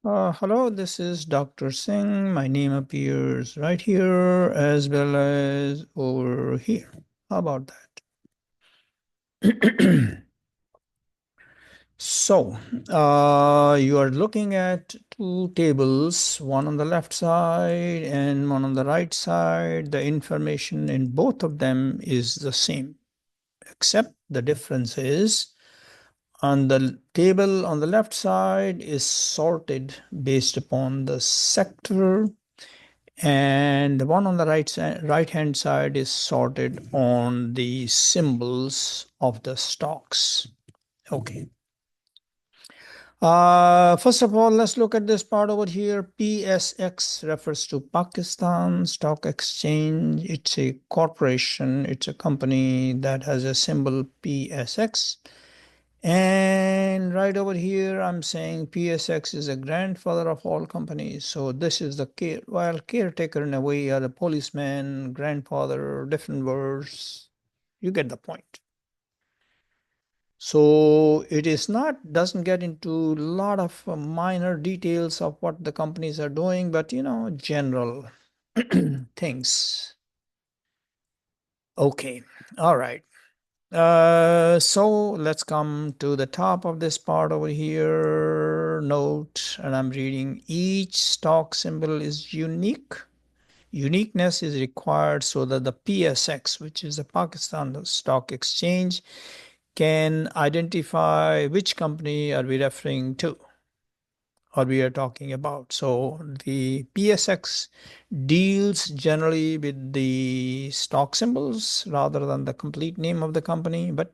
Hello, this is Dr. Singh. My name appears right here as well as over here. How about that? So, you are looking at two tables, one on the left side and one on the right side. The information in both of them is the same, except the difference is on the table on the left side is sorted based upon the sector, and the one on the right hand side is sorted on the symbols of the stocks. Okay. First of all, let's look at this part over here. PSX refers to Pakistan Stock Exchange. It's a corporation, it's a company that has a symbol PSX. And right over here, I'm saying PSX is a grandfather of all companies. So this is the caretaker in a way, or the policeman, grandfather, different words. You get the point. So it is not, doesn't get into a lot of minor details of what the companies are doing, but general things. Okay. All right. So let's come to the top of this part over here. Note, and I'm reading, each stock symbol is unique. Uniqueness is required so that the PSX, which is the Pakistan Stock Exchange, can identify which company are we referring to or we are talking about. So the PSX deals generally with the stock symbols rather than the complete name of the company, but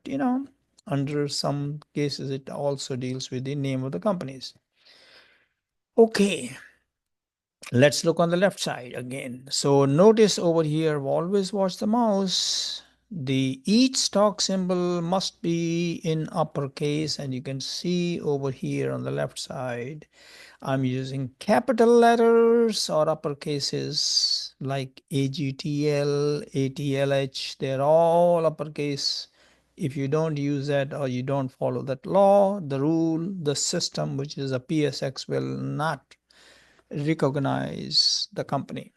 under some cases it also deals with the name of the companies. Okay, let's look on the left side again. So notice over here, always watch the mouse. The each stock symbol must be in uppercase, and you can see over here on the left side I'm using capital letters or uppercases like AGTL, ATLH. They're all uppercase. If you don't use that or you don't follow that law, the rule, the system, which is a PSX, will not recognize the company.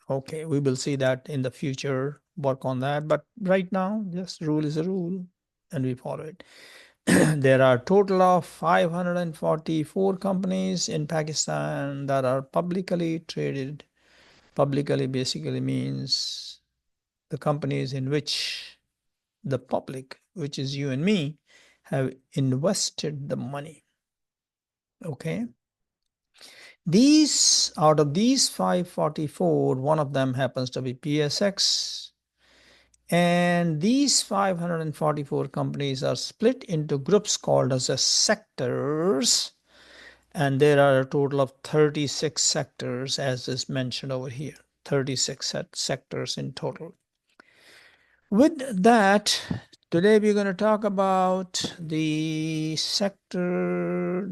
Okay, we will see that in the future, work on that. But right now, just rule is a rule and we follow it. There are total of 544 companies in Pakistan that are publicly traded. Publicly basically means the companies in which the public, which is you and me, have invested the money. Okay. These, out of these 544, one of them happens to be PSX. And these 544 companies are split into groups called as a sectors. And there are a total of 36 sectors, as is mentioned over here. 36 sectors in total. With that, today we're going to talk about the sector.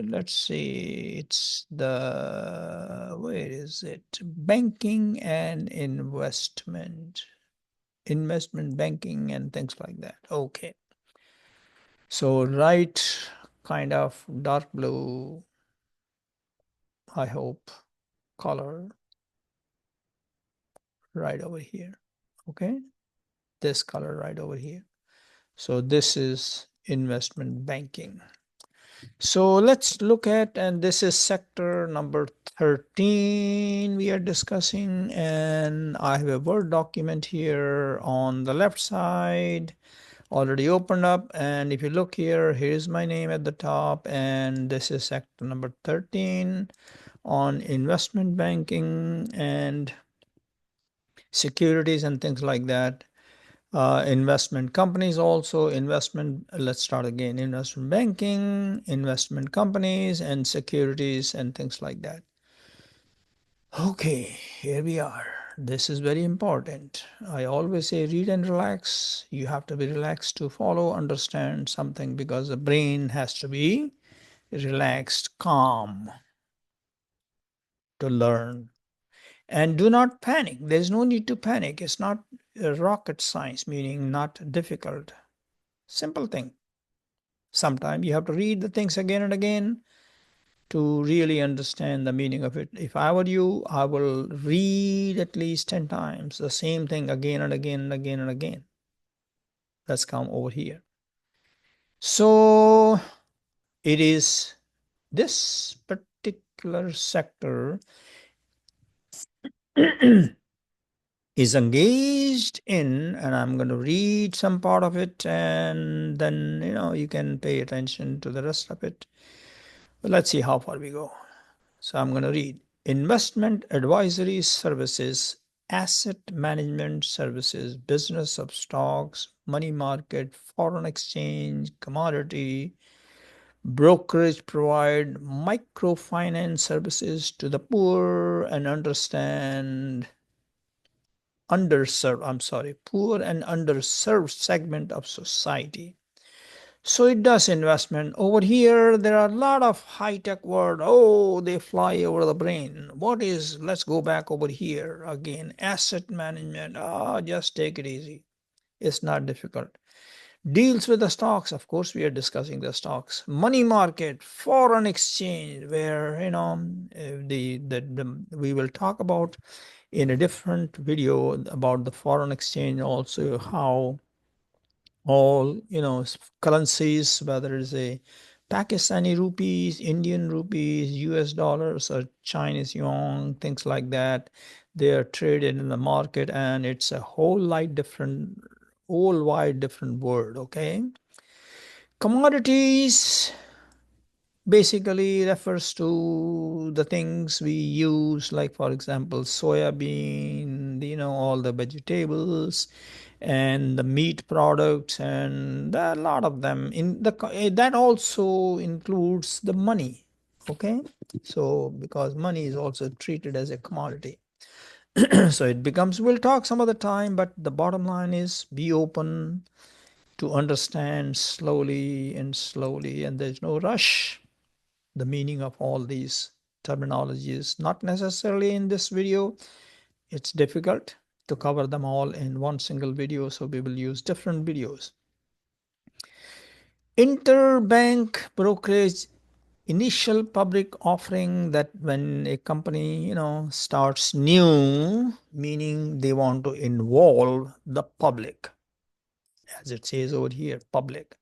Let's see, it's the, where is it? Banking and investment. Investment banking and things like that. Okay. So, right, kind of dark blue, I hope, color right over here. Okay. This color right over here. So this is investment banking. So let's look at, and this is sector number 13 we are discussing, and I have a Word document here on the left side already opened up, and if you look here, here's my name at the top, and this is sector number 13 on investment banking and securities and things like that. Investment companies also, let's start again, investment banking, investment companies, and securities and things like that. Okay, here we are. This is very important. I always say read and relax. You have to be relaxed to follow, understand something, because the brain has to be relaxed, calm to learn. And do not panic. There's no need to panic. It's not rocket science, meaning not difficult. Simple thing. Sometimes you have to read the things again and again, to really understand the meaning of it. If I were you, I will read at least 10 times the same thing again and again and again and again. Let's come over here. So it is this particular sector is engaged in, and I'm going to read some part of it, and then you can pay attention to the rest of it. But let's see how far we go. So I'm going to read investment advisory services, asset management services, business of stocks, money market, foreign exchange, commodity, brokerage, provide microfinance services to the poor and poor and underserved segment of society. So it does investment. Over here, there are a lot of high-tech word. Oh, they fly over the brain. Let's go back over here again. Asset management. Just take it easy. It's not difficult. Deals with the stocks. Of course, we are discussing the stocks. Money market, foreign exchange, where, we will talk about in a different video about the foreign exchange, also how all currencies, whether it's a Pakistani rupees, Indian rupees, US dollars, or Chinese yuan, things like that, they are traded in the market, and it's a whole wide different world. Okay, commodities basically refers to the things we use, like for example soya bean, all the vegetables and the meat products, and there are a lot of them in that also includes the money. Okay, so because money is also treated as a commodity. So it becomes, we'll talk some other time, but the bottom line is be open to understand slowly and slowly, and there's no rush. The meaning of all these terminologies, not necessarily in this video. It's difficult to cover them all in one single video, so we will use different videos. Interbank brokerage, initial public offering, that when a company starts new, meaning they want to involve the public, as it says over here, public.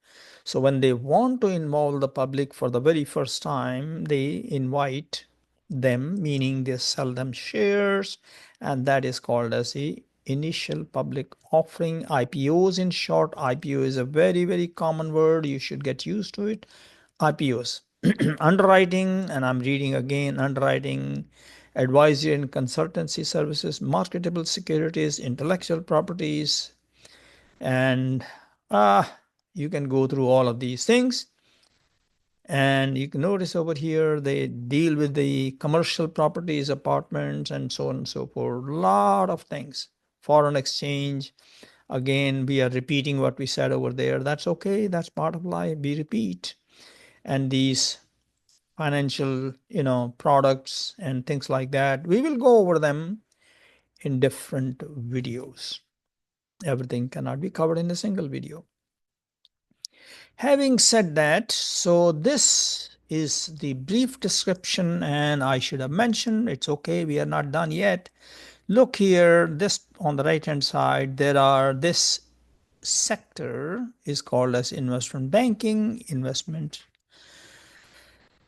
So when they want to involve the public for the very first time, they invite them, meaning they sell them shares, and that is called as the initial public offering. IPOs, in short. IPO is a very, very common word. You should get used to it. IPOs. Underwriting, and I'm reading again, underwriting, advisory and consultancy services, marketable securities, intellectual properties, and you can go through all of these things. And you can notice over here they deal with the commercial properties, apartments, and so on and so forth. A lot of things. Foreign exchange, again we are repeating what we said over there. That's okay, that's part of life, we repeat. And these financial products and things like that, we will go over them in different videos. Everything cannot be covered in a single video. Having said that, so this is the brief description, and I should have mentioned, it's okay, we are not done yet. Look here, this on the right hand side, this sector is called as investment banking, investment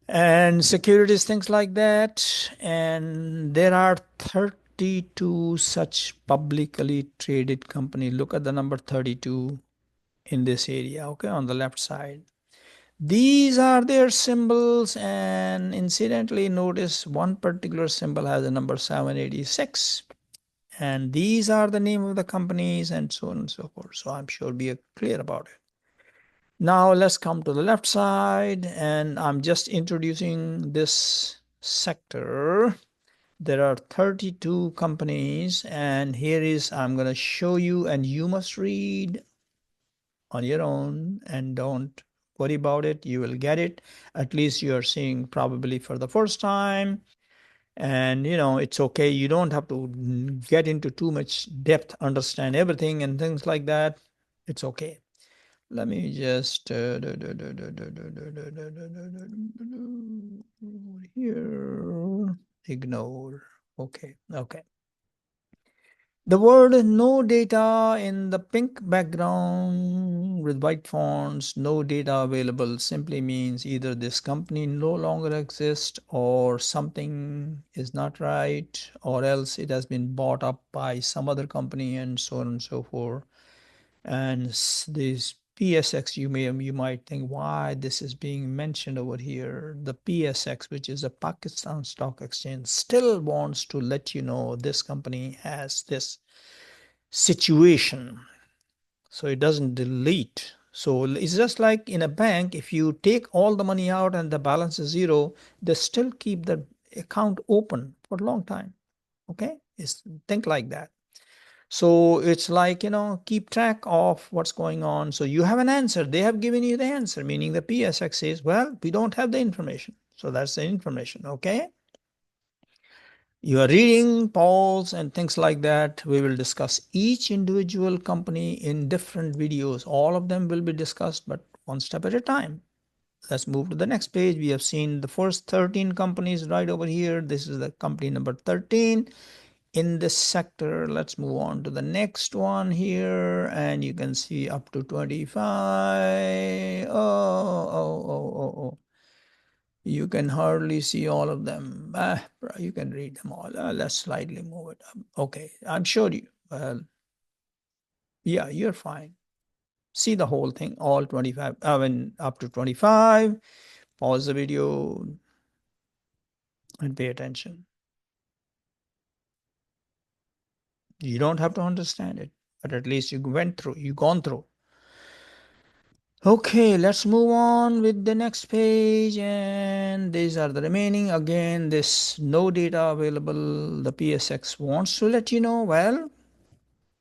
and securities, things like that. And there are 32 such publicly traded company. Look at the number 32 in this area, okay, on the left side. These are their symbols, and incidentally notice one particular symbol has a number 786, and these are the name of the companies and so on and so forth. So I'm sure we are clear about it. Now let's come to the left side, and I'm just introducing this sector. There are 32 companies, and here is, I'm going to show you, and you must read on your own and don't worry about it. You will get it. At least you are seeing probably for the first time. And it's okay. You don't have to get into too much depth, understand everything and things like that. It's okay. Let me just here ignore. Okay, okay. The word no data in the pink background with white fonts, no data available, simply means either this company no longer exists or something is not right, or else it has been bought up by some other company and so on and so forth. And this PSX, you might think why this is being mentioned over here. The PSX, which is a Pakistan Stock Exchange, still wants to let you know this company has this situation, so it doesn't delete. So it's just like in a bank, if you take all the money out and the balance is zero, they still keep the account open for a long time. Okay, it's think like that. So it's like, keep track of what's going on. So you have an answer, they have given you the answer, meaning the PSX says, well, we don't have the information, so that's the information. Okay, you are reading polls and things like that. We will discuss each individual company in different videos. All of them will be discussed, but one step at a time. Let's move to the next page. We have seen the first 13 companies right over here. This is the company number 13 in this sector. Let's move on to the next one here, and you can see up to 25. Oh. You can hardly see all of them. You can read them all. Let's slightly move it up. Okay, I'm sure you. Well, yeah, you're fine. See the whole thing, all 25. I mean, up to 25. Pause the video and pay attention. You don't have to understand it, but at least you went through. You gone through. Okay, let's move on with the next page, and these are the remaining. Again, this no data available. The PSX wants to let you know, well,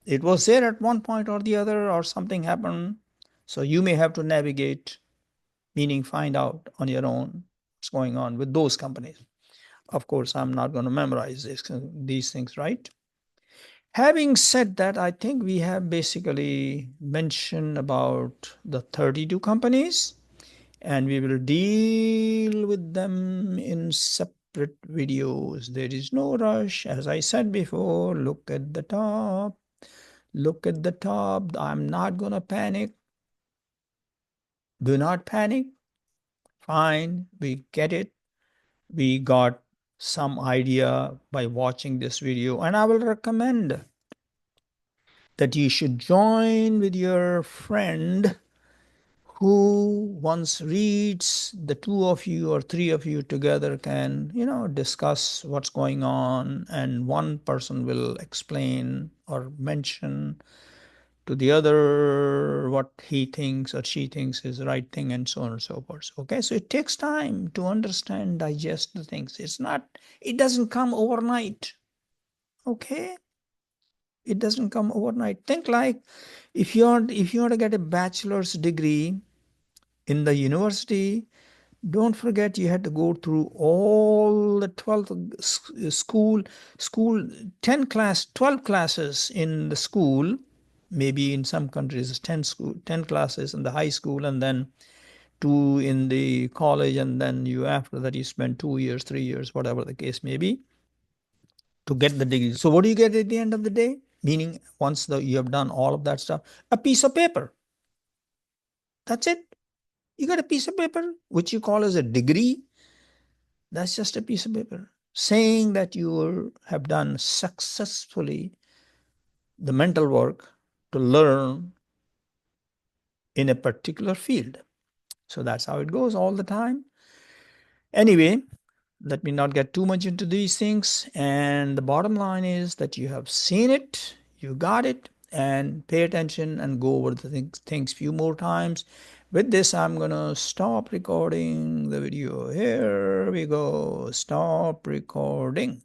it was there at one point or the other, or something happened. So you may have to navigate, meaning find out on your own what's going on with those companies. Of course, I'm not going to memorize these things, right? Having said that, I think we have basically mentioned about the 32 companies, and we will deal with them in separate videos. There is no rush. As I said before, look at the top. Look at the top. I'm not going to panic. Do not panic. Fine, we get it. We got some idea by watching this video, and I will recommend that you should join with your friend who once reads, the two of you or three of you together can, discuss what's going on, and one person will explain or mention to the other what he thinks or she thinks is the right thing, and so on and so forth. Okay, so it takes time to understand, digest the things. It doesn't come overnight. Okay, it doesn't come overnight. Think like if you want to get a bachelor's degree in the university, don't forget you had to go through all the 12th school 12 classes in the school. Maybe in some countries 10 classes in the high school, and then 2 in the college, and then you after that you spend 2 years, 3 years, whatever the case may be, to get the degree. So what do you get at the end of the day? Meaning, once you have done all of that stuff, a piece of paper. That's it. You got a piece of paper, which you call as a degree. That's just a piece of paper saying that you have done successfully the mental work to learn in a particular field. So that's how it goes all the time. Anyway, let me not get too much into these things. And the bottom line is that you have seen it, you got it, and pay attention and go over the things few more times. With this, I'm going to stop recording the video. Here we go. Stop recording.